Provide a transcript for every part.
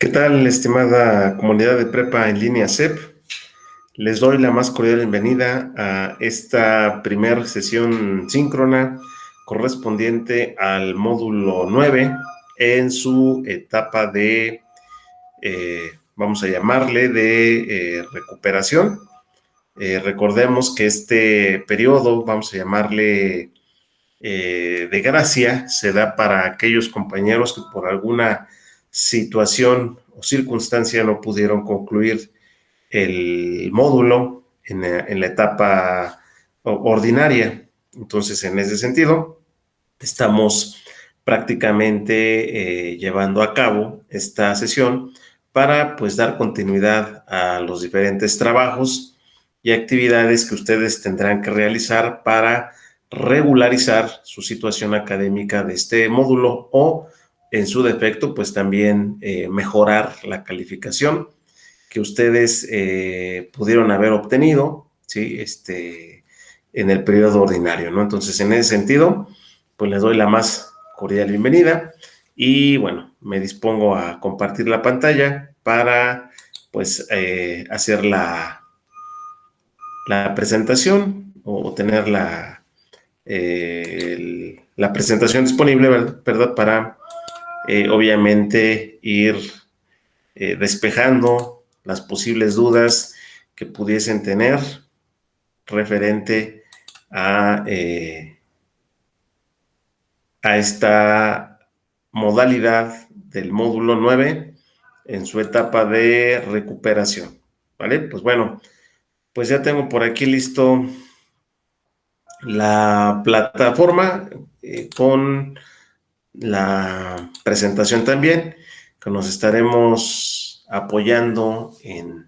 ¿Qué tal, estimada comunidad de prepa en línea CEP? Les doy la más cordial bienvenida a esta primer sesión síncrona correspondiente al módulo 9 en su etapa de, vamos a llamarle, de recuperación. Recordemos que este periodo, vamos a llamarle de gracia, se da para aquellos compañeros que por alguna situación o circunstancia no pudieron concluir el módulo en la etapa ordinaria. Entonces, en ese sentido, estamos prácticamente llevando a cabo esta sesión para pues dar continuidad a los diferentes trabajos y actividades que ustedes tendrán que realizar para regularizar su situación académica de este módulo o en su defecto pues también mejorar la calificación que ustedes pudieron haber obtenido, ¿sí? En el periodo ordinario, ¿no? Entonces, en ese sentido, pues les doy la más cordial bienvenida y, bueno, me dispongo a compartir la pantalla para, pues, hacer la presentación o tener la presentación disponible, ¿verdad? Para, obviamente, ir despejando las posibles dudas que pudiesen tener referente a esta modalidad del módulo 9 en su etapa de recuperación, ¿vale? Pues bueno, pues ya tengo por aquí listo la plataforma con la presentación también, que nos estaremos apoyando en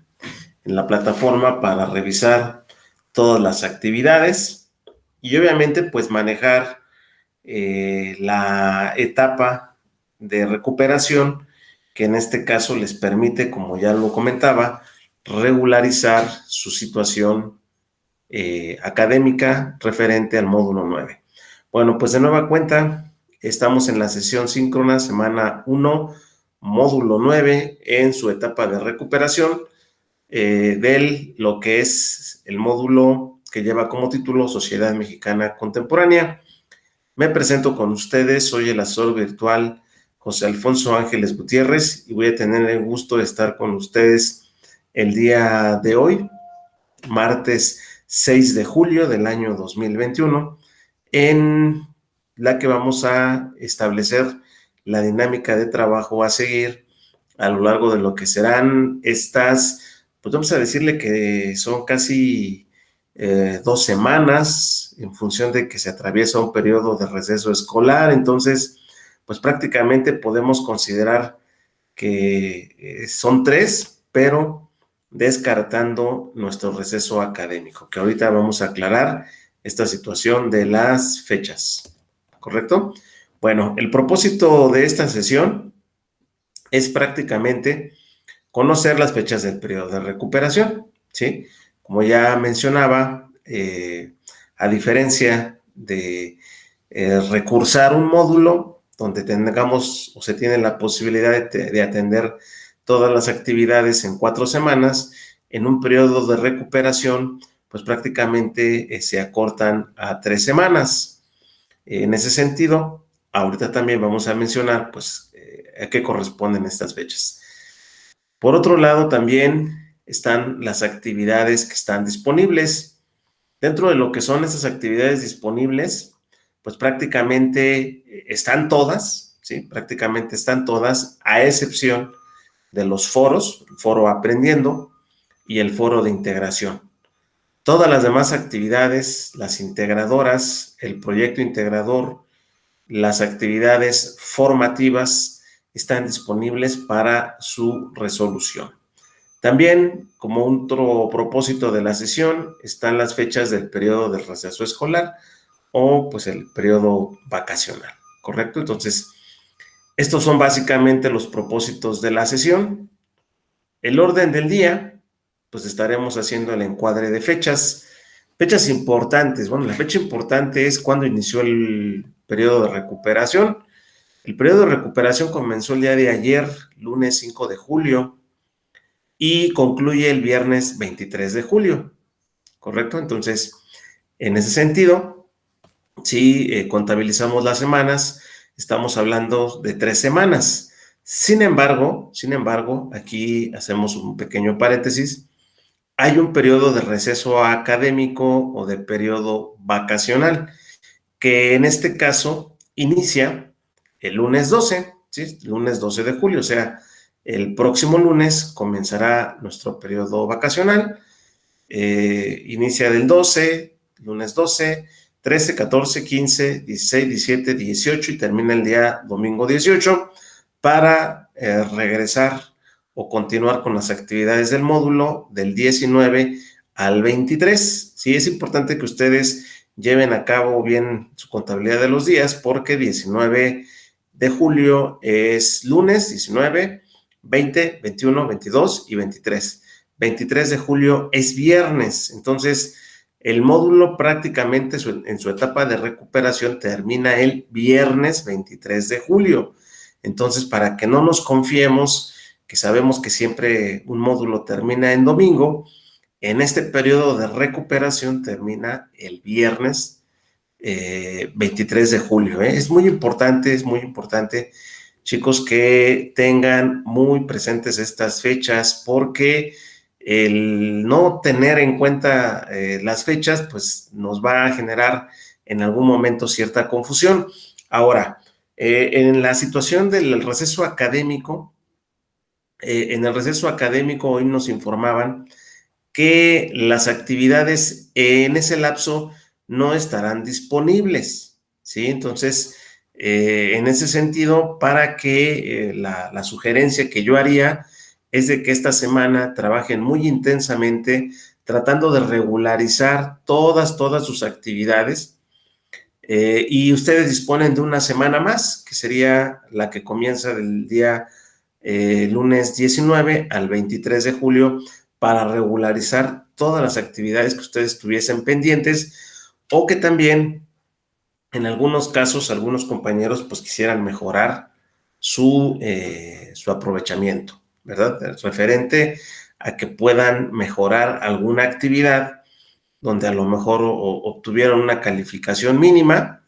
la plataforma para revisar todas las actividades y obviamente pues manejar la etapa de recuperación que en este caso les permite, como ya lo comentaba, regularizar su situación académica referente al módulo 9. Bueno, pues de nueva cuenta, estamos en la sesión síncrona semana 1, módulo 9, en su etapa de recuperación de lo que es el módulo que lleva como título Sociedad Mexicana Contemporánea. Me presento con ustedes, soy el asesor virtual José Alfonso Ángeles Gutiérrez y voy a tener el gusto de estar con ustedes el día de hoy, martes 6 de julio del año 2021, en la que vamos a establecer la dinámica de trabajo a seguir a lo largo de lo que serán estas, pues vamos a decirle que son casi 2 semanas en función de que se atraviesa un periodo de receso escolar. Entonces, pues prácticamente podemos considerar que son 3, pero descartando nuestro receso académico, que ahorita vamos a aclarar esta situación de las fechas, ¿correcto? Bueno, el propósito de esta sesión es prácticamente conocer las fechas del periodo de recuperación, ¿sí? Como ya mencionaba, a diferencia de recursar un módulo donde tengamos o se tiene la posibilidad de atender todas las actividades en 4 semanas, en un periodo de recuperación, pues prácticamente se acortan a 3 semanas. En ese sentido, ahorita también vamos a mencionar, pues, a qué corresponden estas fechas. Por otro lado, también están las actividades que están disponibles. Dentro de lo que son estas actividades disponibles, pues prácticamente están todas, ¿sí? Prácticamente están todas, a excepción de los foros, el foro aprendiendo y el foro de integración. Todas las demás actividades, las integradoras, el proyecto integrador, las actividades formativas están disponibles para su resolución. También, como otro propósito de la sesión, están las fechas del periodo del receso escolar o pues el periodo vacacional, ¿correcto? Entonces, estos son básicamente los propósitos de la sesión. El orden del día, pues estaremos haciendo el encuadre de fechas. Fechas importantes. Bueno, la fecha importante es cuando inició el periodo de recuperación. El periodo de recuperación comenzó el día de ayer, lunes 5 de julio, y concluye el viernes 23 de julio, ¿correcto? Entonces, en ese sentido, si contabilizamos las semanas, estamos hablando de 3 semanas. Sin embargo, aquí hacemos un pequeño paréntesis. Hay un periodo de receso académico o de periodo vacacional, que en este caso inicia el lunes 12, ¿sí? Lunes 12 de julio, o sea, el próximo lunes comenzará nuestro periodo vacacional. Inicia del 12, lunes 12, 13, 14, 15, 16, 17, 18 y termina el día domingo 18 para regresar o continuar con las actividades del módulo del 19 al 23. Sí, es importante que ustedes lleven a cabo bien su contabilidad de los días porque 19 de julio es lunes, 19, 20, 21, 22 y 23. 23 de julio es viernes, entonces el módulo prácticamente en su etapa de recuperación termina el viernes 23 de julio. Entonces, para que no nos confiemos, que sabemos que siempre un módulo termina en domingo, en este periodo de recuperación termina el viernes 23 de julio. Es muy importante, chicos, que tengan muy presentes estas fechas porque el no tener en cuenta las fechas, pues nos va a generar en algún momento cierta confusión. Ahora, en la situación del receso académico, en el receso académico hoy nos informaban que las actividades en ese lapso no estarán disponibles, ¿sí? Entonces, en ese sentido, para que la sugerencia que yo haría es de que esta semana trabajen muy intensamente tratando de regularizar todas sus actividades y ustedes disponen de una semana más, que sería la que comienza del día lunes 19 al 23 de julio para regularizar todas las actividades que ustedes tuviesen pendientes o que también en algunos casos algunos compañeros pues quisieran mejorar su aprovechamiento, ¿verdad? Referente a que puedan mejorar alguna actividad donde a lo mejor obtuvieron una calificación mínima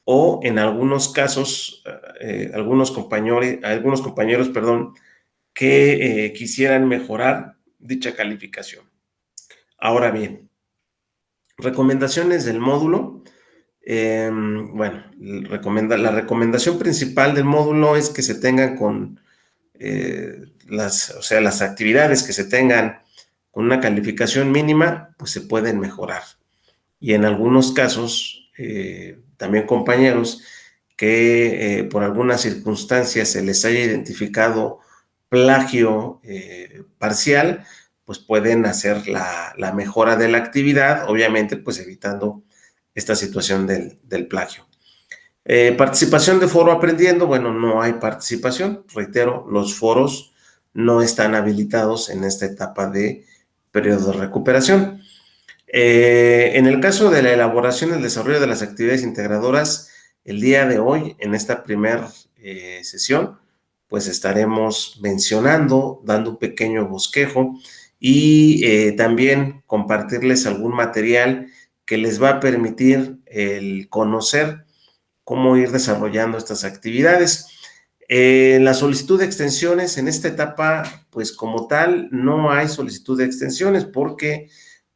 o en algunos casos algunos compañeros, perdón, que quisieran mejorar dicha calificación. Ahora bien, recomendaciones del módulo. Bueno, la recomendación principal del módulo es que se tengan con las actividades que se tengan con una calificación mínima, pues se pueden mejorar. Y en algunos casos, también compañeros que por alguna circunstancia se les haya identificado plagio parcial, pues pueden hacer la mejora de la actividad, obviamente pues evitando esta situación del plagio. Participación de foro aprendiendo, bueno, no hay participación, reitero, los foros no están habilitados en esta etapa de periodo de recuperación. En el caso de la elaboración y el desarrollo de las actividades integradoras, el día de hoy, en esta primera sesión, pues estaremos mencionando, dando un pequeño bosquejo y también compartirles algún material que les va a permitir el conocer cómo ir desarrollando estas actividades. La solicitud de extensiones en esta etapa, pues como tal, no hay solicitud de extensiones porque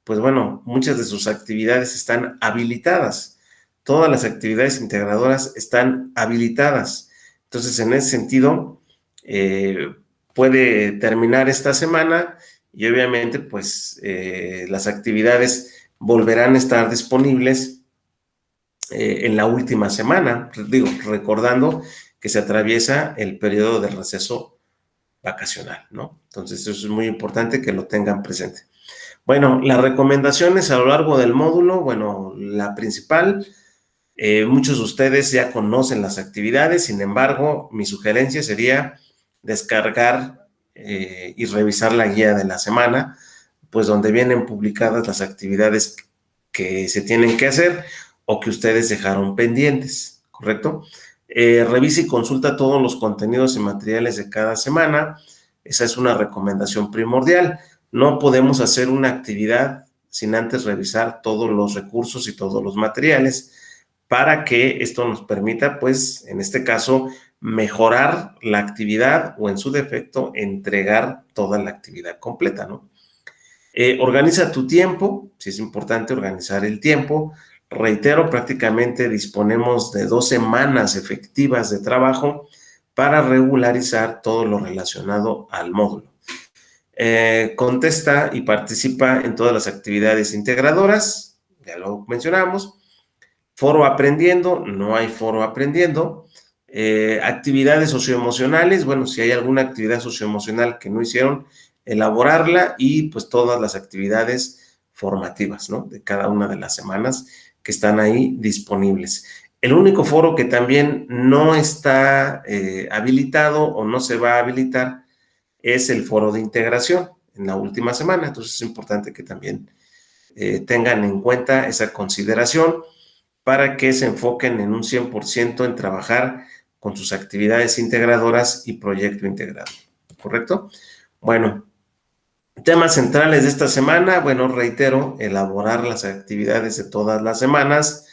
pues bueno, muchas de sus actividades están habilitadas. Todas las actividades integradoras están habilitadas. Entonces, en ese sentido, puede terminar esta semana y obviamente, pues, las actividades volverán a estar disponibles en la última semana. Digo, recordando que se atraviesa el periodo de receso vacacional, ¿no? Entonces, eso es muy importante que lo tengan presente. Bueno, las recomendaciones a lo largo del módulo, bueno, la principal, muchos de ustedes ya conocen las actividades, sin embargo, mi sugerencia sería descargar y revisar la guía de la semana, pues donde vienen publicadas las actividades que se tienen que hacer o que ustedes dejaron pendientes, ¿correcto? Revisa y consulta todos los contenidos y materiales de cada semana. Esa es una recomendación primordial. No podemos hacer una actividad sin antes revisar todos los recursos y todos los materiales para que esto nos permita, pues, en este caso, mejorar la actividad o, en su defecto, entregar toda la actividad completa, ¿no? Organiza tu tiempo, si es importante organizar el tiempo. Reitero, prácticamente disponemos de 2 semanas efectivas de trabajo para regularizar todo lo relacionado al módulo. Contesta y participa en todas las actividades integradoras, ya lo mencionamos. Foro aprendiendo, no hay foro aprendiendo. Actividades socioemocionales, bueno, si hay alguna actividad socioemocional que no hicieron, elaborarla, y pues todas las actividades formativas, ¿no? De cada una de las semanas que están ahí disponibles. El único foro que también no está habilitado o no se va a habilitar es el foro de integración en la última semana. Entonces es importante que también tengan en cuenta esa consideración para que se enfoquen en un 100% en trabajar con sus actividades integradoras y proyecto integrado, ¿correcto? Bueno, temas centrales de esta semana, bueno, reitero, elaborar las actividades de todas las semanas,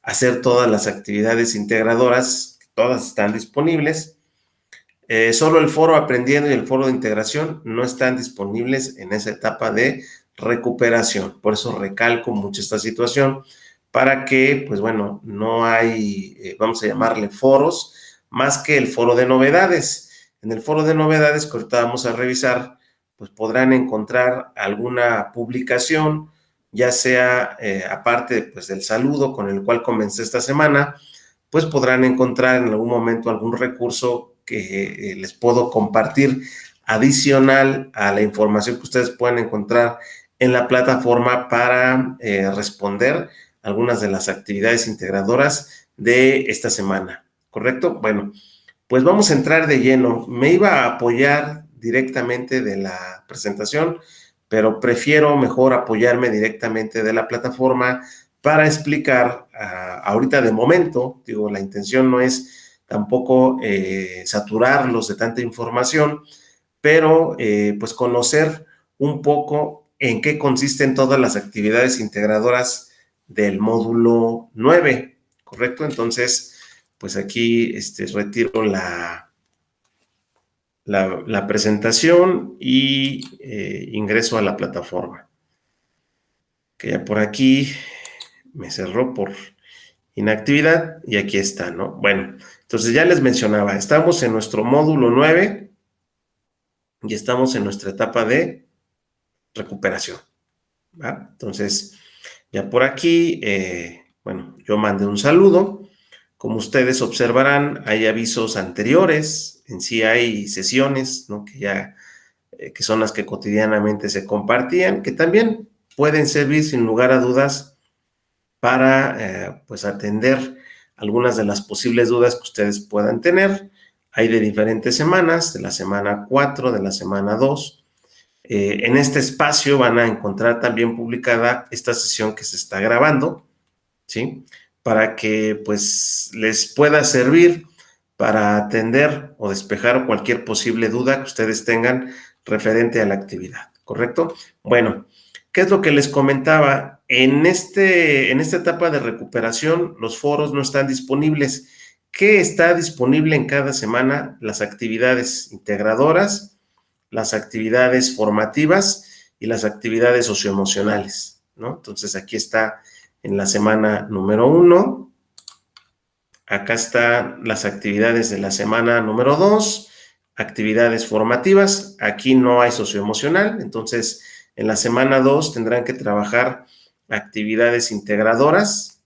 hacer todas las actividades integradoras, todas están disponibles. Solo el foro aprendiendo y el foro de integración no están disponibles en esa etapa de recuperación. Por eso recalco mucho esta situación, para que, pues bueno, no hay, vamos a llamarle foros, más que el foro de novedades. En el foro de novedades que ahorita vamos a revisar, pues podrán encontrar alguna publicación, ya sea aparte pues del saludo con el cual comencé esta semana, pues podrán encontrar en algún momento algún recurso que les puedo compartir adicional a la información que ustedes pueden encontrar en la plataforma para responder algunas de las actividades integradoras de esta semana, ¿correcto? Bueno, pues vamos a entrar de lleno. Me iba a apoyar directamente de la presentación, pero prefiero mejor apoyarme directamente de la plataforma para explicar ahorita de momento. Digo, la intención no es tampoco saturarlos de tanta información, pero pues conocer un poco en qué consisten todas las actividades integradoras del módulo 9, ¿correcto? Entonces, pues aquí retiro la presentación y ingreso a la plataforma, que ya por aquí me cerró por inactividad y aquí está, ¿no? Bueno, entonces ya les mencionaba, estamos en nuestro módulo 9 y estamos en nuestra etapa de recuperación, ¿va? Entonces, ya por aquí, bueno, yo mandé un saludo. Como ustedes observarán, hay avisos anteriores, en sí hay sesiones, ¿no? Que son las que cotidianamente se compartían, que también pueden servir sin lugar a dudas para pues atender algunas de las posibles dudas que ustedes puedan tener. Hay de diferentes semanas, de la semana 4, de la semana 2. En este espacio van a encontrar también publicada esta sesión que se está grabando, ¿sí? Para que pues les pueda servir para atender o despejar cualquier posible duda que ustedes tengan referente a la actividad, ¿correcto? Bueno, ¿qué es lo que les comentaba? En esta etapa de recuperación, los foros no están disponibles. ¿Qué está disponible en cada semana? Las actividades integradoras, las actividades formativas y las actividades socioemocionales, ¿no? Entonces, aquí está en la semana número 1. Acá están las actividades de la semana número 2, actividades formativas. Aquí no hay socioemocional, entonces en la semana 2 tendrán que trabajar actividades integradoras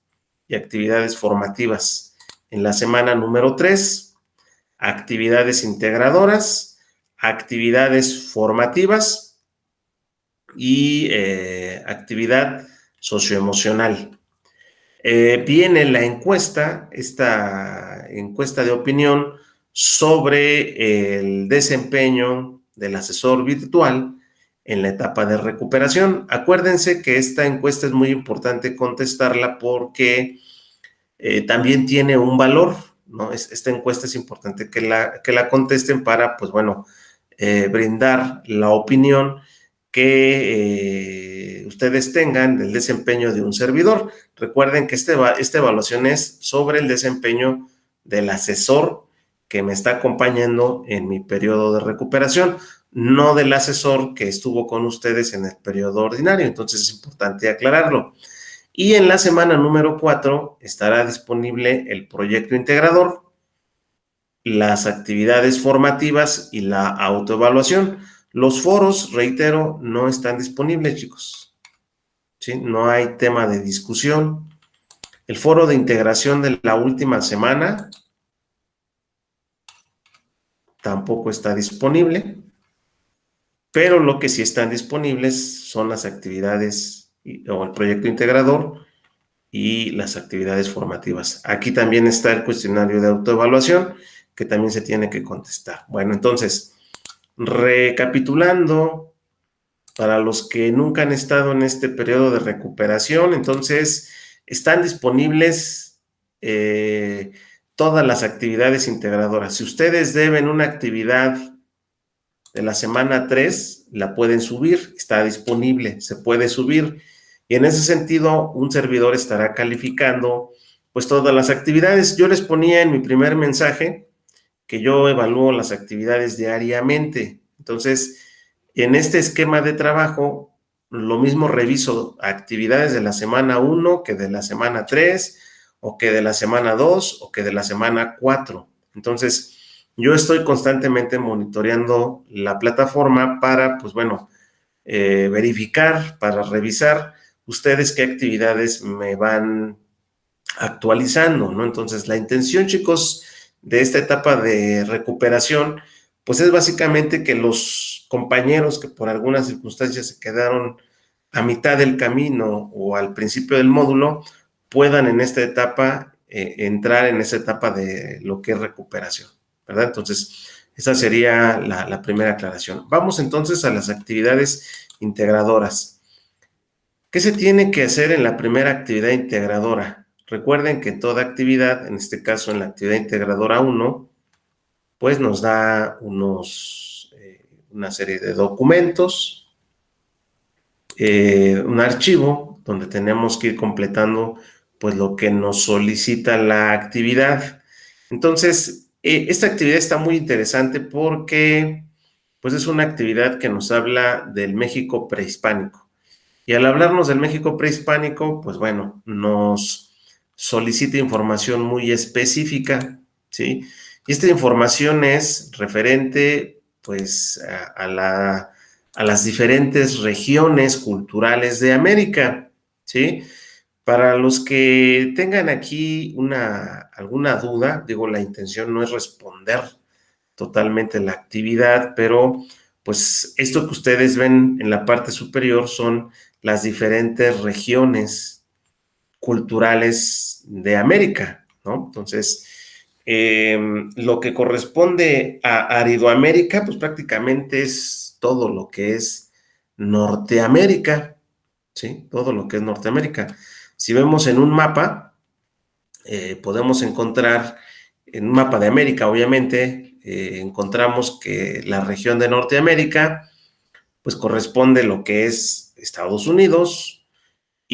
y actividades formativas. En la semana número 3, actividades integradoras, actividades formativas y actividad socioemocional. Viene la encuesta, esta encuesta de opinión sobre el desempeño del asesor virtual en la etapa de recuperación. Acuérdense que esta encuesta es muy importante contestarla porque también tiene un valor, ¿no? Esta encuesta es importante que la contesten para, pues bueno, brindar la opinión que ustedes tengan del desempeño de un servidor. Recuerden que esta evaluación es sobre el desempeño del asesor que me está acompañando en mi periodo de recuperación, no del asesor que estuvo con ustedes en el periodo ordinario. Entonces es importante aclararlo. Y en la semana número 4 estará disponible el proyecto integrador, las actividades formativas y la autoevaluación. Los foros, reitero, no están disponibles, chicos. ¿Sí? No hay tema de discusión. El foro de integración de la última semana tampoco está disponible, pero lo que sí están disponibles son las actividades o el proyecto integrador y las actividades formativas. Aquí también está el cuestionario de autoevaluación que también se tiene que contestar. Bueno, entonces, recapitulando, para los que nunca han estado en este periodo de recuperación, entonces están disponibles todas las actividades integradoras. Si ustedes deben una actividad de la semana 3, la pueden subir, está disponible, se puede subir. Y en ese sentido, un servidor estará calificando pues todas las actividades. Yo les ponía en mi primer mensaje que yo evalúo las actividades diariamente. Entonces, en este esquema de trabajo, lo mismo reviso actividades de la semana 1 que de la semana 3, o que de la semana 2, o que de la semana 4. Entonces, yo estoy constantemente monitoreando la plataforma para, pues bueno, verificar, para revisar ustedes qué actividades me van actualizando, ¿no? Entonces, la intención, chicos, de esta etapa de recuperación, pues es básicamente que los compañeros que por algunas circunstancias se quedaron a mitad del camino o al principio del módulo, puedan en esta etapa entrar en esa etapa de lo que es recuperación, ¿verdad? Entonces, esa sería la primera aclaración. Vamos entonces a las actividades integradoras. ¿Qué se tiene que hacer en la primera actividad integradora? Recuerden que toda actividad, en este caso en la actividad integradora 1, pues nos da una serie de documentos, un archivo donde tenemos que ir completando pues lo que nos solicita la actividad. Entonces, esta actividad está muy interesante porque pues es una actividad que nos habla del México prehispánico. Y al hablarnos del México prehispánico, pues bueno, nos solicita información muy específica, ¿sí? Y esta información es referente, pues, a las diferentes regiones culturales de América, ¿sí? Para los que tengan aquí alguna duda, digo, la intención no es responder totalmente la actividad, pero pues esto que ustedes ven en la parte superior son las diferentes regiones culturales de América, ¿no? Entonces, lo que corresponde a Aridoamérica, pues prácticamente es todo lo que es Norteamérica, ¿sí? Todo lo que es Norteamérica. Si vemos en un mapa, podemos encontrar, en un mapa de América, obviamente, encontramos que la región de Norteamérica, pues corresponde lo que es Estados Unidos,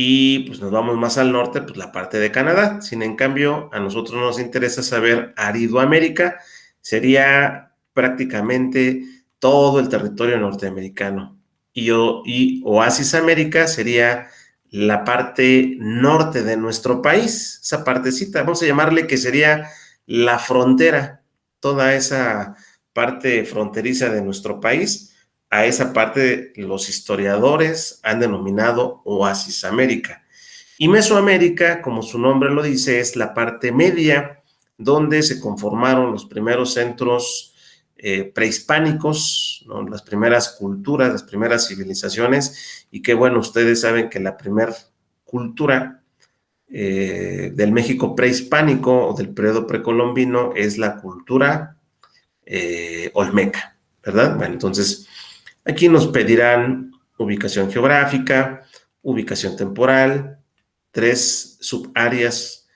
y pues nos vamos más al norte, pues la parte de Canadá. Sin en cambio, a nosotros nos interesa saber Aridoamérica, sería prácticamente todo el territorio norteamericano. Y Oasis América sería la parte norte de nuestro país, esa partecita, vamos a llamarle que sería la frontera, toda esa parte fronteriza de nuestro país. A esa parte los historiadores han denominado Oasis América. Y Mesoamérica, como su nombre lo dice, es la parte media donde se conformaron los primeros centros prehispánicos, ¿no? Las primeras culturas, las primeras civilizaciones, y que bueno, ustedes saben que la primera cultura del México prehispánico o del periodo precolombino es la cultura olmeca, ¿verdad? Bueno, entonces aquí nos pedirán ubicación geográfica, ubicación temporal, 3 subáreas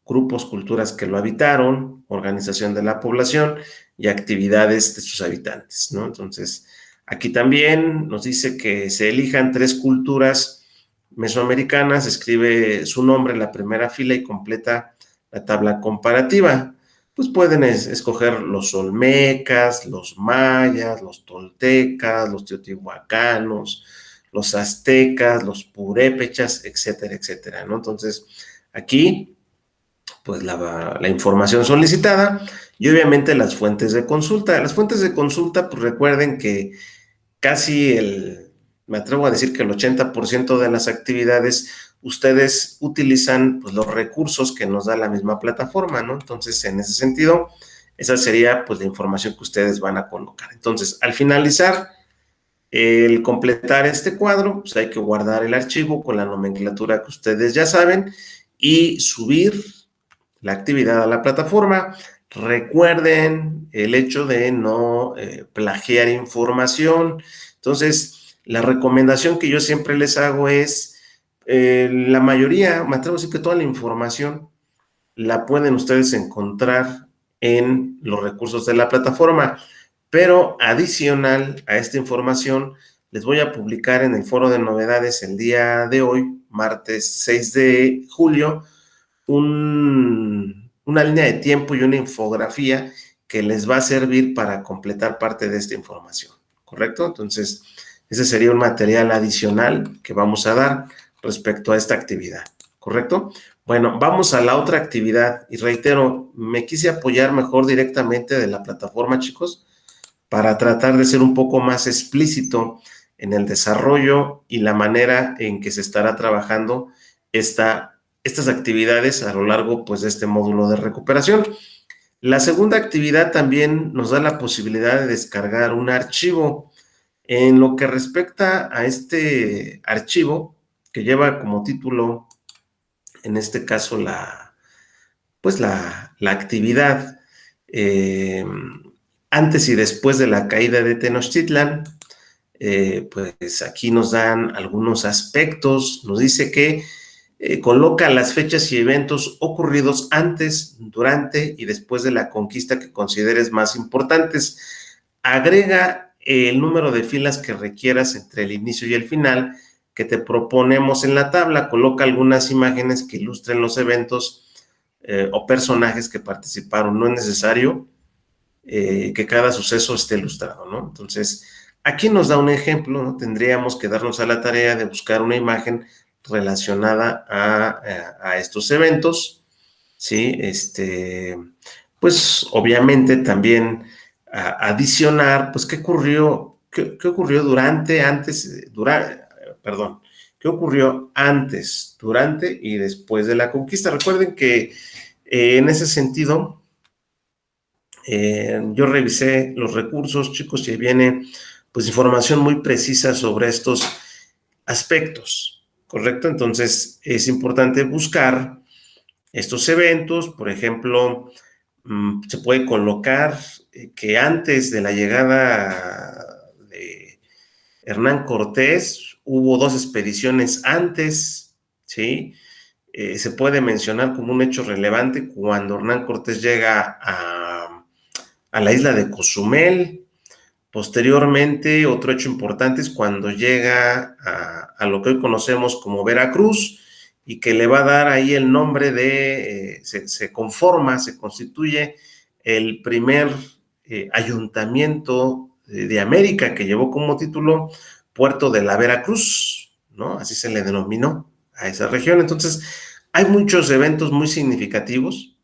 grupos, culturas que lo habitaron, organización de la población y actividades de sus habitantes, ¿no? Entonces, aquí también nos dice que se elijan 3 culturas mesoamericanas, escribe su nombre en la primera fila y completa la tabla comparativa. Pues pueden escoger los olmecas, los mayas, los toltecas, los teotihuacanos, los aztecas, los purépechas, etcétera, etcétera, ¿no? Entonces, aquí, pues la información solicitada y obviamente las fuentes de consulta. Las fuentes de consulta, pues recuerden que casi me atrevo a decir que el 80% de las actividades ustedes utilizan pues, los recursos que nos da la misma plataforma, ¿no? Entonces, en ese sentido, esa sería pues la información que ustedes van a colocar. Entonces, al finalizar el completar este cuadro, pues hay que guardar el archivo con la nomenclatura que ustedes ya saben y subir la actividad a la plataforma. Recuerden el hecho de no plagiar información. Entonces, la recomendación que yo siempre les hago es, la mayoría, me atrevo a decir que toda la información la pueden ustedes encontrar en los recursos de la plataforma, pero adicional a esta información, les voy a publicar en el foro de novedades el día de hoy, martes 6 de julio, una línea de tiempo y una infografía que les va a servir para completar parte de esta información, ¿correcto? Entonces, ese sería un material adicional que vamos a dar respecto a esta actividad, ¿correcto? Bueno, vamos a la otra actividad y reitero, me quise apoyar mejor directamente de la plataforma, chicos, para tratar de ser un poco más explícito en el desarrollo y la manera en que se estará trabajando estas actividades a lo largo pues, de este módulo de recuperación. La segunda actividad también nos da la posibilidad de descargar un archivo. En lo que respecta a este archivo, que lleva como título, en este caso, la actividad antes y después de la caída de Tenochtitlan, pues aquí nos dan algunos aspectos, nos dice que coloca las fechas y eventos ocurridos antes, durante y después de la conquista que consideres más importantes. Agrega el número de filas que requieras entre el inicio y el final que te proponemos en la tabla. Coloca algunas imágenes que ilustren los eventos o personajes que participaron. No es necesario que cada suceso esté ilustrado, ¿no? Entonces, aquí nos da un ejemplo, ¿no? Tendríamos que darnos a la tarea de buscar una imagen relacionada a estos eventos, ¿sí? Pues obviamente también adicionar, pues, ¿qué ocurrió qué ocurrió antes, durante y después de la conquista? Recuerden que en ese sentido, yo revisé los recursos, chicos, y viene pues información muy precisa sobre estos aspectos, ¿correcto? Entonces es importante buscar estos eventos, por ejemplo, se puede colocar que antes de la llegada de Hernán Cortés hubo 2 expediciones antes, ¿sí? Se puede mencionar como un hecho relevante cuando Hernán Cortés llega a la isla de Cozumel. Posteriormente, otro hecho importante es cuando llega a lo que hoy conocemos como Veracruz y que le va a dar ahí el nombre de, se constituye el primer ayuntamiento de América que llevó como título Puerto de la Veracruz, ¿no? Así se le denominó a esa región. Entonces, hay muchos eventos muy significativos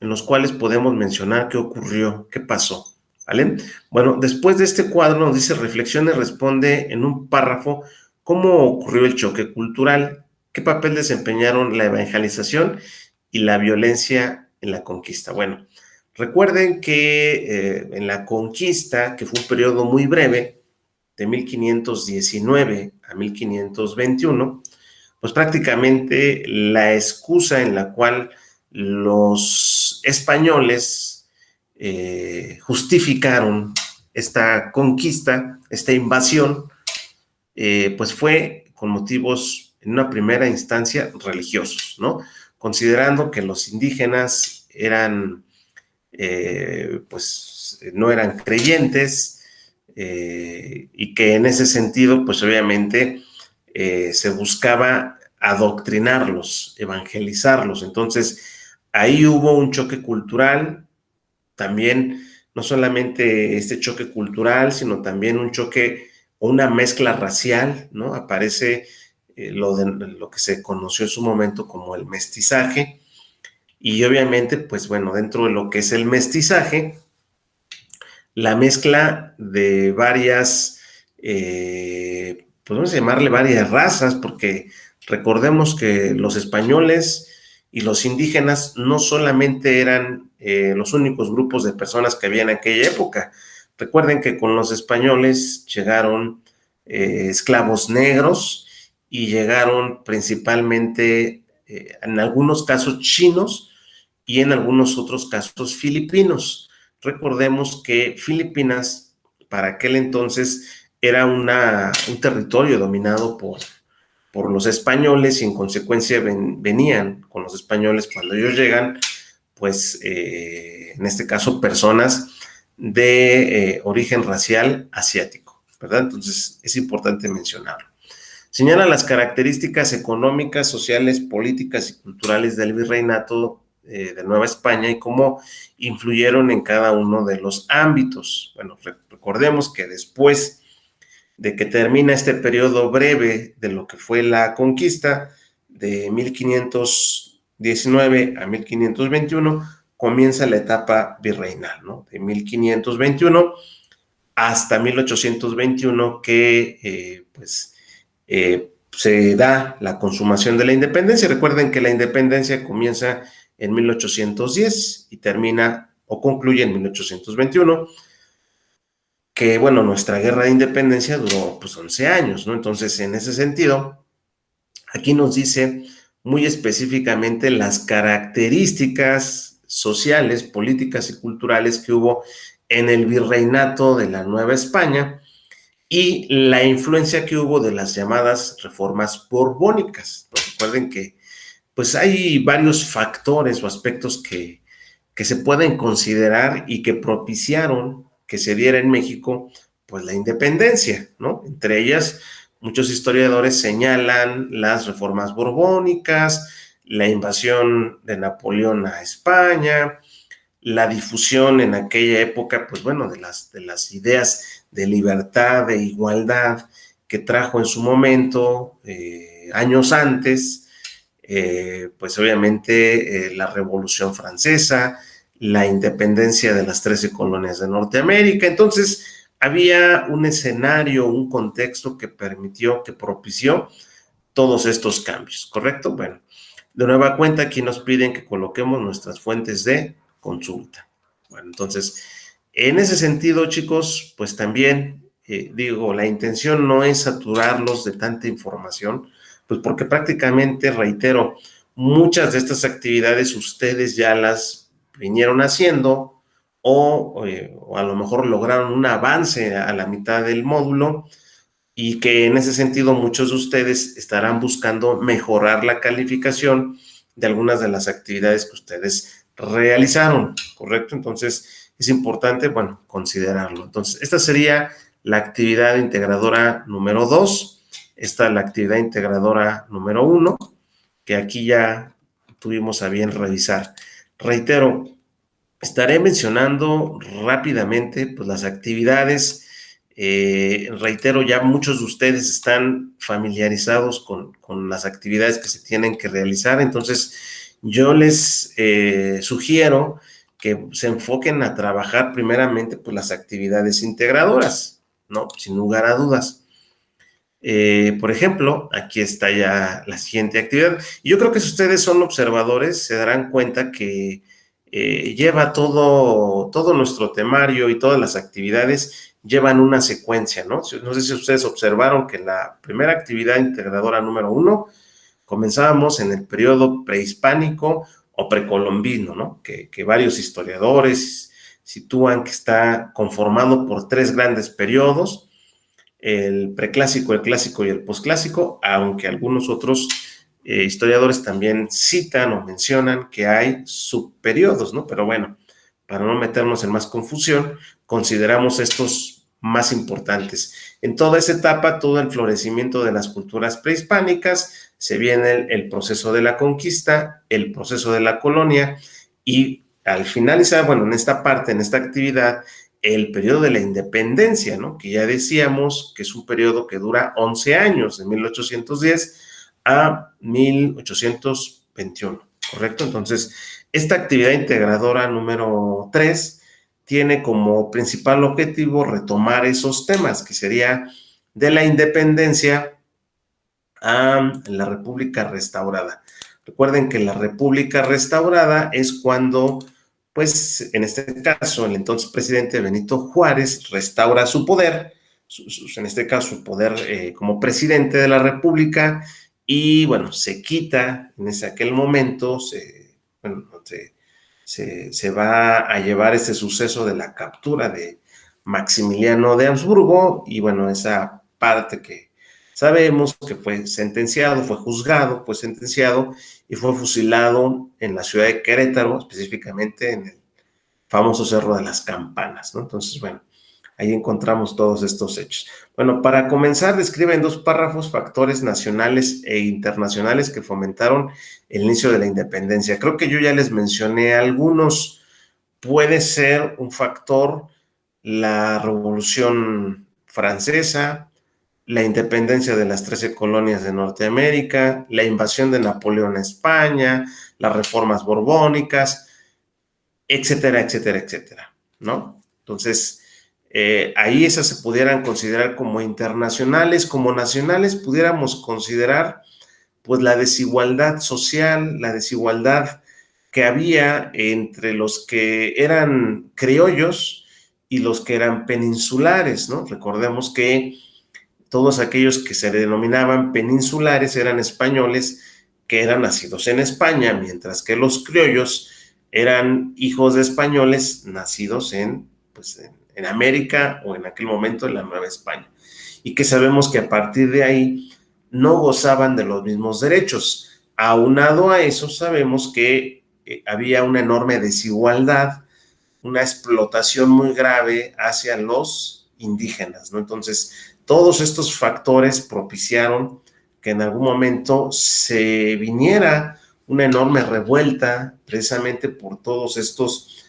en los cuales podemos mencionar qué ocurrió, qué pasó, ¿vale? Bueno, después de este cuadro nos dice reflexiona y responde en un párrafo cómo ocurrió el choque cultural, qué papel desempeñaron la evangelización y la violencia en la conquista. Bueno, recuerden que en la conquista, que fue un periodo muy breve, de 1519 a 1521, pues prácticamente la excusa en la cual los españoles justificaron esta conquista, esta invasión, pues fue con motivos en una primera instancia religiosos, ¿no? considerando que los indígenas eran, pues no eran creyentes, y que en ese sentido, pues obviamente se buscaba adoctrinarlos, evangelizarlos. Entonces, ahí hubo un choque cultural, también no solamente este choque cultural, sino también un choque o una mezcla racial, ¿no? Aparece lo que se conoció en su momento como el mestizaje, y obviamente, pues bueno, dentro de lo que es el mestizaje, la mezcla de varias, podemos llamarle varias razas, porque recordemos que los españoles y los indígenas no solamente eran los únicos grupos de personas que había en aquella época. Recuerden que con los españoles llegaron esclavos negros, y llegaron principalmente, en algunos casos chinos, y en algunos otros casos filipinos. Recordemos que Filipinas para aquel entonces era un territorio dominado por los españoles, y en consecuencia venían con los españoles cuando ellos llegan, pues en este caso personas de origen racial asiático, ¿verdad? Entonces es importante mencionarlo. Señala las características económicas, sociales, políticas y culturales del virreinato de Nueva España y cómo influyeron en cada uno de los ámbitos. Bueno, recordemos que después de que termina este periodo breve de lo que fue la conquista de 1519 a 1521, comienza la etapa virreinal, ¿no? De 1521 hasta 1821, que se da la consumación de la independencia. Recuerden que la independencia comienza en 1810 y termina o concluye en 1821, que bueno, nuestra guerra de independencia duró pues 11 años, ¿no? Entonces, en ese sentido, aquí nos dice muy específicamente las características sociales, políticas y culturales que hubo en el virreinato de la Nueva España, y la influencia que hubo de las llamadas reformas borbónicas. Recuerden que pues hay varios factores o aspectos que se pueden considerar y que propiciaron que se diera en México pues la independencia, ¿no? Entre ellas, muchos historiadores señalan las reformas borbónicas, la invasión de Napoleón a España, la difusión en aquella época, pues bueno, de las ideas de libertad, de igualdad, que trajo en su momento, años antes, pues obviamente la Revolución Francesa, la independencia de las 13 colonias de Norteamérica. Entonces, había un escenario, un contexto que permitió, que propició todos estos cambios, ¿correcto? Bueno, de nueva cuenta, aquí nos piden que coloquemos nuestras fuentes de consulta. Bueno, entonces, en ese sentido, chicos, pues también digo, la intención no es saturarlos de tanta información, pues porque prácticamente, reitero, muchas de estas actividades ustedes ya las vinieron haciendo, o a lo mejor lograron un avance a la mitad del módulo, y que en ese sentido muchos de ustedes estarán buscando mejorar la calificación de algunas de las actividades que ustedes realizaron, ¿correcto? Entonces, es importante, bueno, considerarlo. Entonces, esta sería la actividad integradora número 2, esta es la actividad integradora número 1, que aquí ya tuvimos a bien revisar. Reitero, estaré mencionando rápidamente pues, las actividades. Reitero, ya muchos de ustedes están familiarizados con las actividades que se tienen que realizar, entonces yo les sugiero que se enfoquen a trabajar primeramente pues, las actividades integradoras, ¿no? Sin lugar a dudas. Por ejemplo, aquí está ya la siguiente actividad. Yo creo que si ustedes son observadores, se darán cuenta que lleva todo nuestro temario, y todas las actividades llevan una secuencia, ¿no? No sé si ustedes observaron que la primera actividad integradora número 1 comenzábamos en el periodo prehispánico o precolombino, ¿no? Que varios historiadores sitúan que está conformado por 3 grandes periodos: el preclásico, el clásico y el posclásico, aunque algunos otros Historiadores también citan o mencionan que hay subperiodos, ¿no? Pero bueno, para no meternos en más confusión, consideramos estos más importantes. En toda esa etapa, todo el florecimiento de las culturas prehispánicas, se viene el proceso de la conquista, el proceso de la colonia y al finalizar, bueno, en esta parte, en esta actividad, el periodo de la independencia, ¿no? Que ya decíamos que es un periodo que dura 11 años, de 1810 a 1821, ¿correcto? Entonces, esta actividad integradora número 3 tiene como principal objetivo retomar esos temas, que sería de la independencia a la República restaurada. Recuerden que la República restaurada es cuando, pues, en este caso, el entonces presidente Benito Juárez restaura su poder, en este caso, su poder como presidente de la República, y bueno, se quita en aquel momento, bueno, se va a llevar este suceso de la captura de Maximiliano de Habsburgo, y bueno, esa parte que sabemos que fue sentenciado, fue juzgado, fue sentenciado y fue fusilado en la ciudad de Querétaro, específicamente en el famoso Cerro de las Campanas, ¿no? Entonces, bueno, ahí encontramos todos estos hechos. Bueno, para comenzar, describe en 2 párrafos factores nacionales e internacionales que fomentaron el inicio de la independencia. Creo que yo ya les mencioné algunos. Puede ser un factor la Revolución Francesa, la independencia de las 13 colonias de Norteamérica, la invasión de Napoleón a España, las reformas borbónicas, etcétera, etcétera, etcétera, ¿no? Entonces, ahí esas se pudieran considerar como internacionales, como nacionales, pudiéramos considerar pues la desigualdad social, la desigualdad que había entre los que eran criollos y los que eran peninsulares, ¿no? Recordemos que todos aquellos que se denominaban peninsulares eran españoles que eran nacidos en España, mientras que los criollos eran hijos de españoles nacidos pues, en América o en aquel momento en la Nueva España. Y que sabemos que a partir de ahí no gozaban de los mismos derechos. Aunado a eso, sabemos que había una enorme desigualdad, una explotación muy grave hacia los indígenas, ¿no? Entonces, todos estos factores propiciaron que en algún momento se viniera una enorme revuelta precisamente por todos estos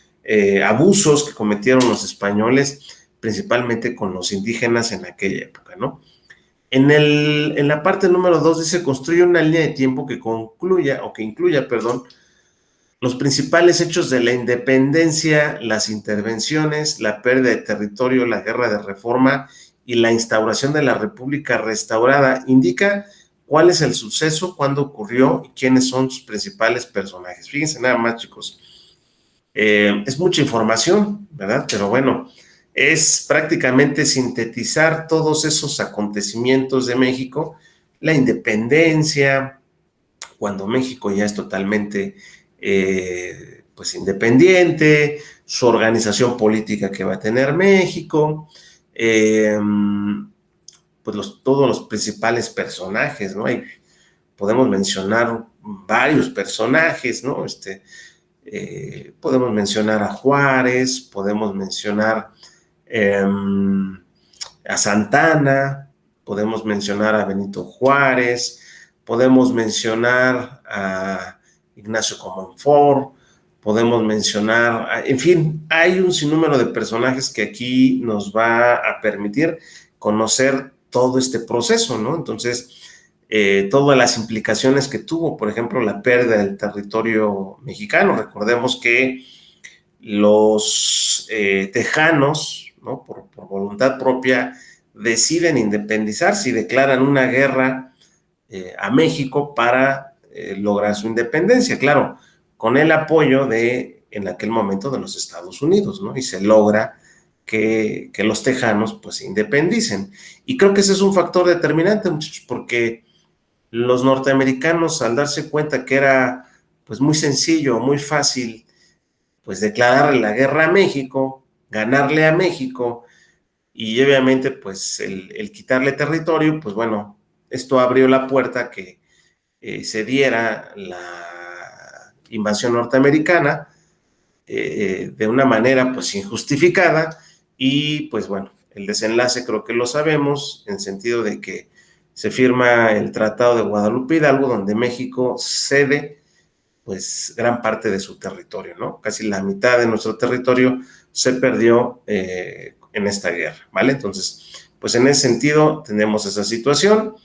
abusos que cometieron los españoles, principalmente con los indígenas en aquella época, ¿no? En la parte número 2 dice, construye una línea de tiempo que concluya, o que incluya, perdón, los principales hechos de la independencia, las intervenciones, la pérdida de territorio, la guerra de reforma y la instauración de la República restaurada. Indica cuál es el suceso, cuándo ocurrió y quiénes son sus principales personajes. Fíjense nada más, chicos. Es mucha información, ¿verdad? Pero bueno, es prácticamente sintetizar todos esos acontecimientos de México, la independencia, cuando México ya es totalmente pues independiente, su organización política que va a tener México, pues todos los principales personajes, ¿no? Podemos mencionar varios personajes, ¿no? Podemos mencionar a Juárez, podemos mencionar a Santana, podemos mencionar a Benito Juárez, podemos mencionar a Ignacio Comonfort, podemos mencionar, en fin, hay un sinnúmero de personajes que aquí nos va a permitir conocer todo este proceso, ¿no? Entonces, todas las implicaciones que tuvo, por ejemplo, la pérdida del territorio mexicano. Recordemos que los tejanos, ¿no? Por voluntad propia, deciden independizarse y declaran una guerra a México para lograr su independencia, claro, con el apoyo en aquel momento de los Estados Unidos, ¿no? Y se logra que los tejanos pues se independicen. Y creo que ese es un factor determinante, muchachos, porque los norteamericanos, al darse cuenta que era pues muy sencillo, muy fácil, pues declararle la guerra a México, ganarle a México y obviamente pues el quitarle territorio, pues bueno, esto abrió la puerta a que se diera la invasión norteamericana de una manera pues injustificada, y pues bueno, el desenlace creo que lo sabemos, en sentido de que se firma el Tratado de Guadalupe Hidalgo, donde México cede pues gran parte de su territorio, ¿no? Casi la mitad de nuestro territorio se perdió en esta guerra, ¿vale? Entonces, pues en ese sentido tenemos esa situación.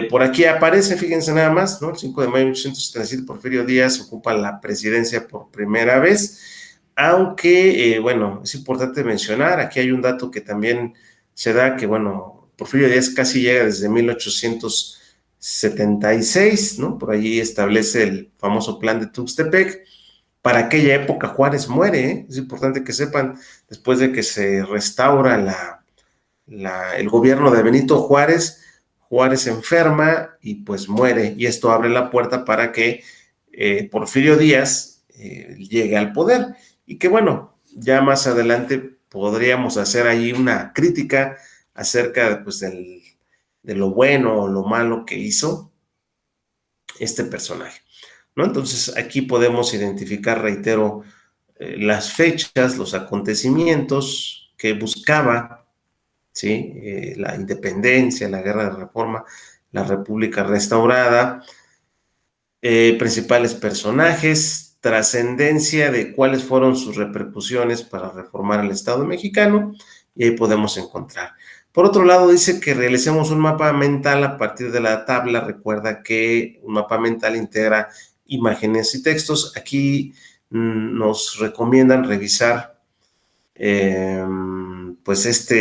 Por aquí aparece, fíjense nada más, ¿no? El 5 de mayo de 1877, Porfirio Díaz ocupa la presidencia por primera vez, aunque, bueno, es importante mencionar, aquí hay un dato que también se da, que, bueno, Porfirio Díaz casi llega desde 1876, ¿no? Por allí establece el famoso plan de Tuxtepec. Para aquella época Juárez muere, ¿eh? Es importante que sepan, después de que se restaura el gobierno de Benito Juárez, Juárez enferma y pues muere, y esto abre la puerta para que Porfirio Díaz llegue al poder, y que bueno, ya más adelante podríamos hacer ahí una crítica acerca pues, de lo bueno o lo malo que hizo este personaje, ¿no? Entonces aquí podemos identificar, reitero, las fechas, los acontecimientos que buscaba, ¿sí? La independencia, la guerra de reforma, la república restaurada, principales personajes, trascendencia de cuáles fueron sus repercusiones para reformar el Estado mexicano, y ahí podemos encontrar. Por otro lado, dice que realicemos un mapa mental a partir de la tabla. Recuerda que un mapa mental integra imágenes y textos. Aquí nos recomiendan revisar pues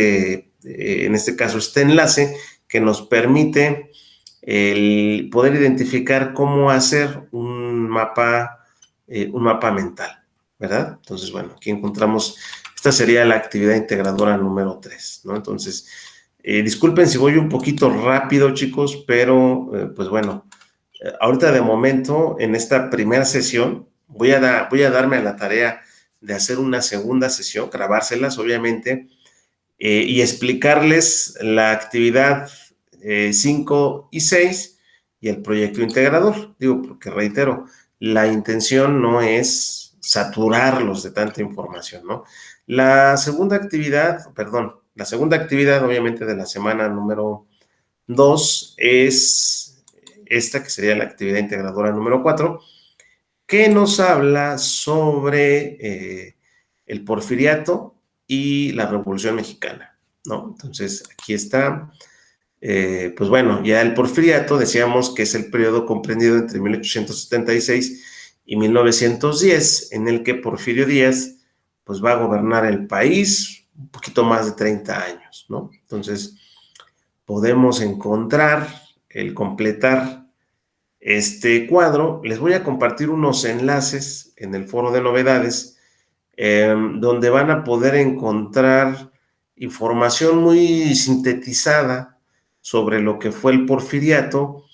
en este caso, este enlace que nos permite el poder identificar cómo hacer un mapa mental, ¿verdad? Entonces, bueno, aquí encontramos, esta sería la actividad integradora número 3, ¿no? Entonces, disculpen si voy un poquito rápido, chicos, pero pues bueno, ahorita de momento, en esta primera sesión, voy a darme a la tarea de hacer una segunda sesión, grabárselas, obviamente, y explicarles la actividad 5 y 6 y el proyecto integrador. Digo, porque reitero, la intención no es saturarlos de tanta información, ¿no? La segunda actividad, obviamente, de la semana número 2 es esta, que sería la actividad integradora número 4, que nos habla sobre el porfiriato y la Revolución Mexicana, ¿no? Entonces, aquí está. Pues bueno, ya el porfiriato decíamos que es el periodo comprendido entre 1876 y 1910, en el que Porfirio Díaz pues va a gobernar el país un poquito más de 30 años, ¿no? Entonces, podemos encontrar el completar este cuadro. Les voy a compartir unos enlaces en el foro de novedades, donde van a poder encontrar información muy sintetizada sobre lo que fue el porfiriato,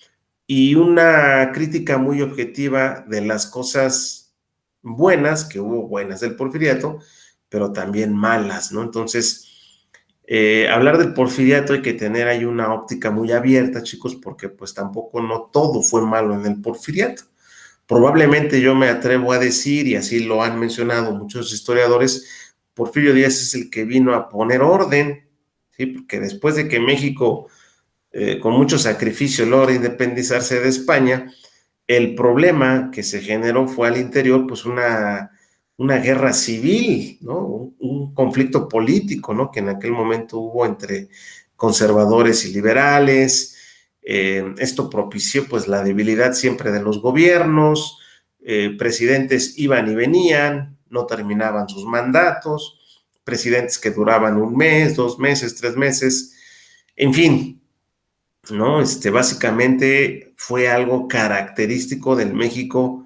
y una crítica muy objetiva de las cosas buenas, que hubo buenas del porfiriato, pero también malas, ¿no? Entonces, hablar del porfiriato hay que tener ahí una óptica muy abierta, chicos, porque pues tampoco no todo fue malo en el porfiriato. Probablemente yo me atrevo a decir, y así lo han mencionado muchos historiadores, Porfirio Díaz es el que vino a poner orden, ¿sí? Porque después de que México, con mucho sacrificio, logra independizarse de España, el problema que se generó fue al interior, pues una guerra civil, ¿no? Un conflicto político, ¿no? Que en aquel momento hubo entre conservadores y liberales. Esto propició pues la debilidad siempre de los gobiernos. Presidentes iban y venían, no terminaban sus mandatos, presidentes que duraban un mes, 2 meses, 3 meses, en fin, ¿no? Básicamente fue algo característico del México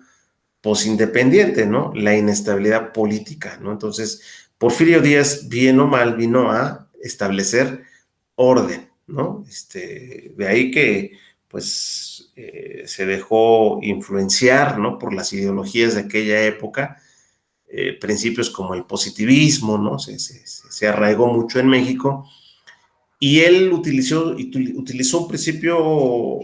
posindependiente, ¿no? La inestabilidad política, ¿no? Entonces, Porfirio Díaz, bien o mal, vino a establecer orden, ¿no? De ahí que, pues, se dejó influenciar, ¿no? Por las ideologías de aquella época, principios como el positivismo, ¿no? Se arraigó mucho en México, y él utilizó un principio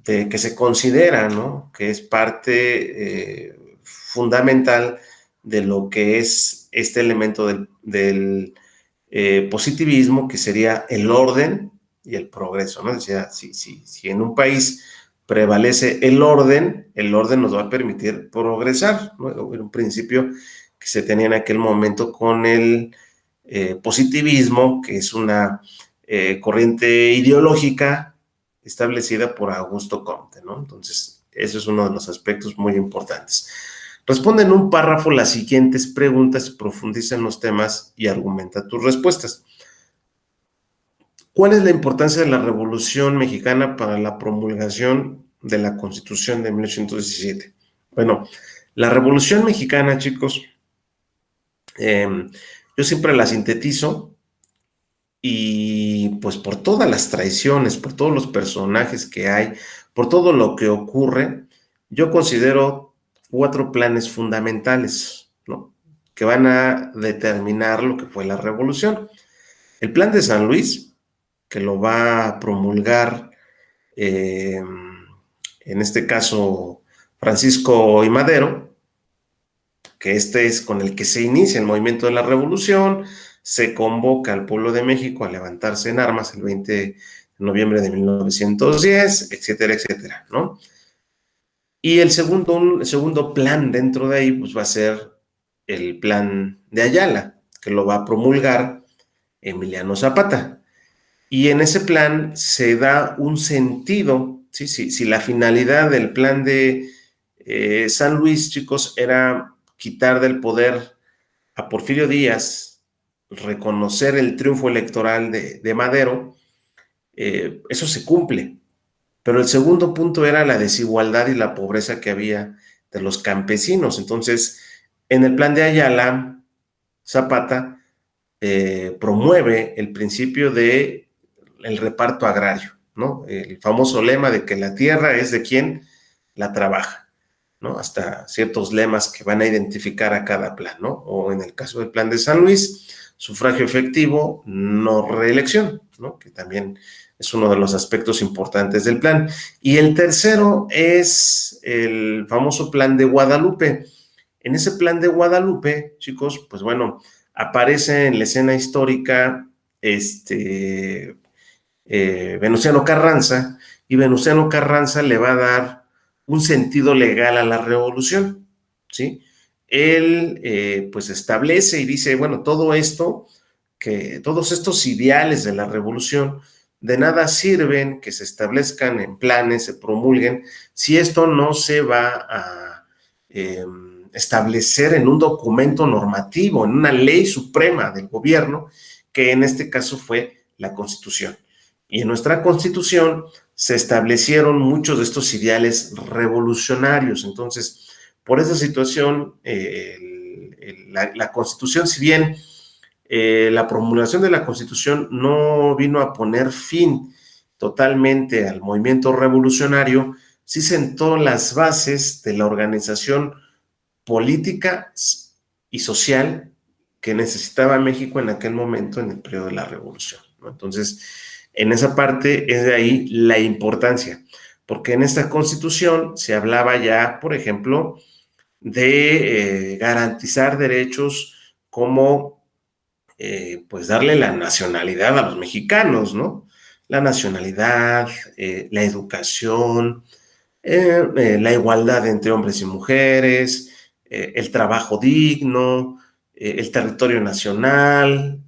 que se considera, ¿no?, que es parte fundamental de lo que es este elemento del positivismo, que sería el orden y el progreso, ¿no? Decía, si en un país prevalece el orden nos va a permitir progresar, ¿no? Era un principio que se tenía en aquel momento con el positivismo, que es una corriente ideológica establecida por Augusto Comte, ¿no? Entonces, eso es uno de los aspectos muy importantes. Responde en un párrafo las siguientes preguntas, profundiza en los temas y argumenta tus respuestas. ¿Cuál es la importancia de la Revolución Mexicana para la promulgación de la Constitución de 1817? Bueno, la Revolución Mexicana, chicos, yo siempre la sintetizo, y pues por todas las traiciones, por todos los personajes que hay, por todo lo que ocurre, yo considero 4 planes fundamentales, ¿no?, que van a determinar lo que fue la revolución. El plan de San Luis, que lo va a promulgar, en este caso, Francisco I. Madero, que este es con el que se inicia el movimiento de la revolución. Se convoca al pueblo de México a levantarse en armas el 20 de noviembre de 1910, etcétera, etcétera, ¿no? Y el segundo plan dentro de ahí, pues va a ser el plan de Ayala, que lo va a promulgar Emiliano Zapata. Y en ese plan se da un sentido, ¿sí? Si la finalidad del plan de San Luis, chicos, era quitar del poder a Porfirio Díaz, reconocer el triunfo electoral de Madero, eso se cumple. Pero el segundo punto era la desigualdad y la pobreza que había de los campesinos. Entonces, en el plan de Ayala, Zapata promueve el principio de el reparto agrario, ¿no? El famoso lema de que la tierra es de quien la trabaja, ¿no? Hasta ciertos lemas que van a identificar a cada plan, ¿no? O en el caso del plan de San Luis, sufragio efectivo, no reelección, ¿no?, que también es uno de los aspectos importantes del plan. Y el tercero es el famoso plan de Guadalupe. En ese plan de Guadalupe, chicos, pues bueno, aparece en la escena histórica Venustiano Carranza, y Venustiano Carranza le va a dar un sentido legal a la revolución, ¿sí? Él pues establece y dice, bueno, todo esto, que todos estos ideales de la revolución de nada sirven que se establezcan en planes, se promulguen, si esto no se va a establecer en un documento normativo, en una ley suprema del gobierno, que en este caso fue la Constitución. Y en nuestra Constitución se establecieron muchos de estos ideales revolucionarios. Entonces, por esa situación, la Constitución, si bien la promulgación de la Constitución no vino a poner fin totalmente al movimiento revolucionario, sí sentó las bases de la organización política y social que necesitaba México en aquel momento, en el periodo de la revolución, ¿no? Entonces, en esa parte es de ahí la importancia, porque en esta Constitución se hablaba ya, por ejemplo, de garantizar derechos como pues darle la nacionalidad a los mexicanos, ¿no? La nacionalidad, la educación, la igualdad entre hombres y mujeres, el trabajo digno, el territorio nacional,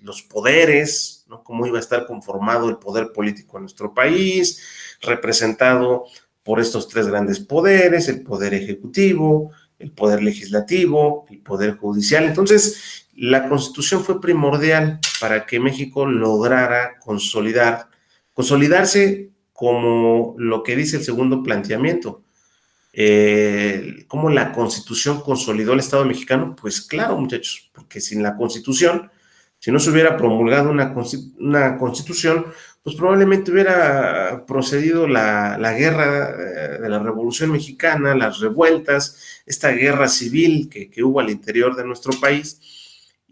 los poderes, ¿no?, cómo iba a estar conformado el poder político en nuestro país, representado por estos 3 grandes poderes: el poder ejecutivo, el poder legislativo, el poder judicial. Entonces, la Constitución fue primordial para que México lograra consolidarse como lo que dice el segundo planteamiento. ¿Cómo la Constitución consolidó el Estado mexicano? Pues claro, muchachos, porque sin la Constitución, si no se hubiera promulgado una Constitución, pues probablemente hubiera procedido la guerra de la Revolución Mexicana, las revueltas, esta guerra civil que hubo al interior de nuestro país,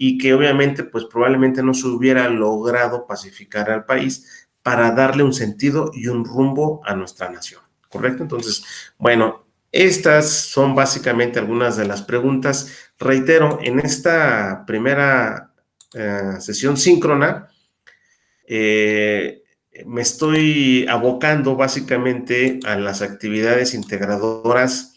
y que obviamente pues probablemente no se hubiera logrado pacificar al país para darle un sentido y un rumbo a nuestra nación, ¿correcto? Entonces, bueno, estas son básicamente algunas de las preguntas. Reitero, en esta primera sesión síncrona, me estoy abocando básicamente a las actividades integradoras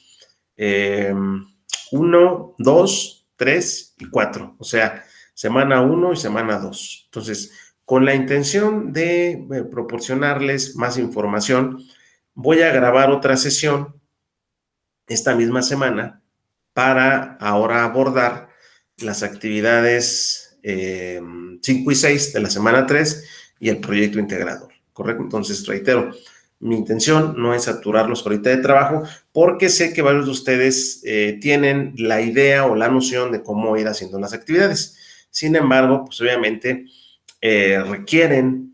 1, 2, 3 y 4, o sea, semana 1 y semana 2. Entonces, con la intención de proporcionarles más información, voy a grabar otra sesión esta misma semana para ahora abordar las actividades 5 y 6 de la semana 3 y el proyecto integrador, ¿correcto? Entonces, reitero, mi intención no es saturarlos ahorita de trabajo porque sé que varios de ustedes tienen la idea o la noción de cómo ir haciendo las actividades. Sin embargo, pues obviamente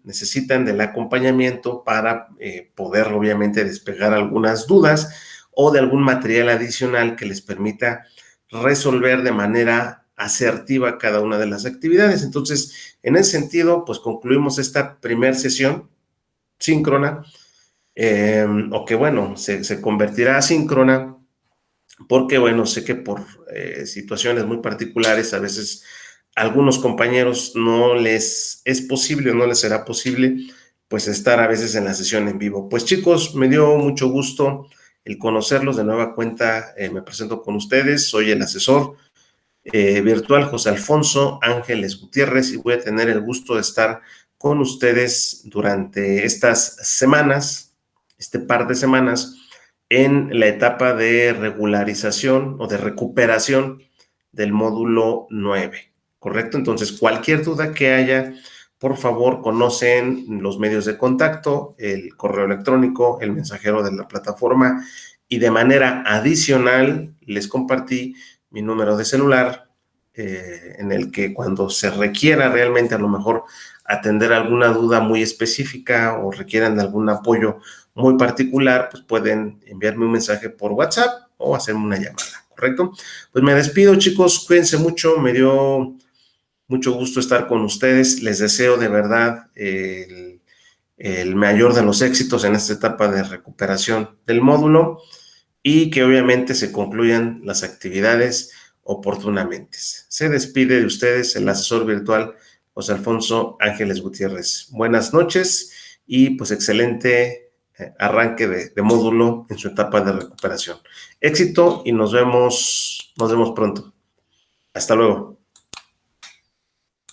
necesitan del acompañamiento para poder obviamente despejar algunas dudas o de algún material adicional que les permita resolver de manera asertiva cada una de las actividades. Entonces, en ese sentido, pues concluimos esta primera sesión síncrona, o que bueno, se convertirá a síncrona, porque bueno, sé que por situaciones muy particulares, a veces a algunos compañeros no les es posible o no les será posible, pues estar a veces en la sesión en vivo. Pues chicos, me dio mucho gusto el conocerlos de nueva cuenta. Me presento con ustedes, soy el asesor virtual José Alfonso Ángeles Gutiérrez y voy a tener el gusto de estar con ustedes durante estas semanas, este par de semanas, en la etapa de regularización o de recuperación del módulo 9, ¿correcto? Entonces, cualquier duda que haya, por favor, conocen los medios de contacto, el correo electrónico, el mensajero de la plataforma y de manera adicional les compartí mi número de celular, en el que cuando se requiera realmente a lo mejor atender alguna duda muy específica o requieran de algún apoyo muy particular, pues pueden enviarme un mensaje por WhatsApp o hacerme una llamada, ¿correcto? Pues me despido, chicos, cuídense mucho, me dio mucho gusto estar con ustedes, les deseo de verdad el mayor de los éxitos en esta etapa de recuperación del módulo y que obviamente se concluyan las actividades oportunamente. Se despide de ustedes el asesor virtual José Alfonso Ángeles Gutiérrez. Buenas noches y pues excelente arranque de módulo en su etapa de recuperación. Éxito y nos vemos pronto. Hasta luego.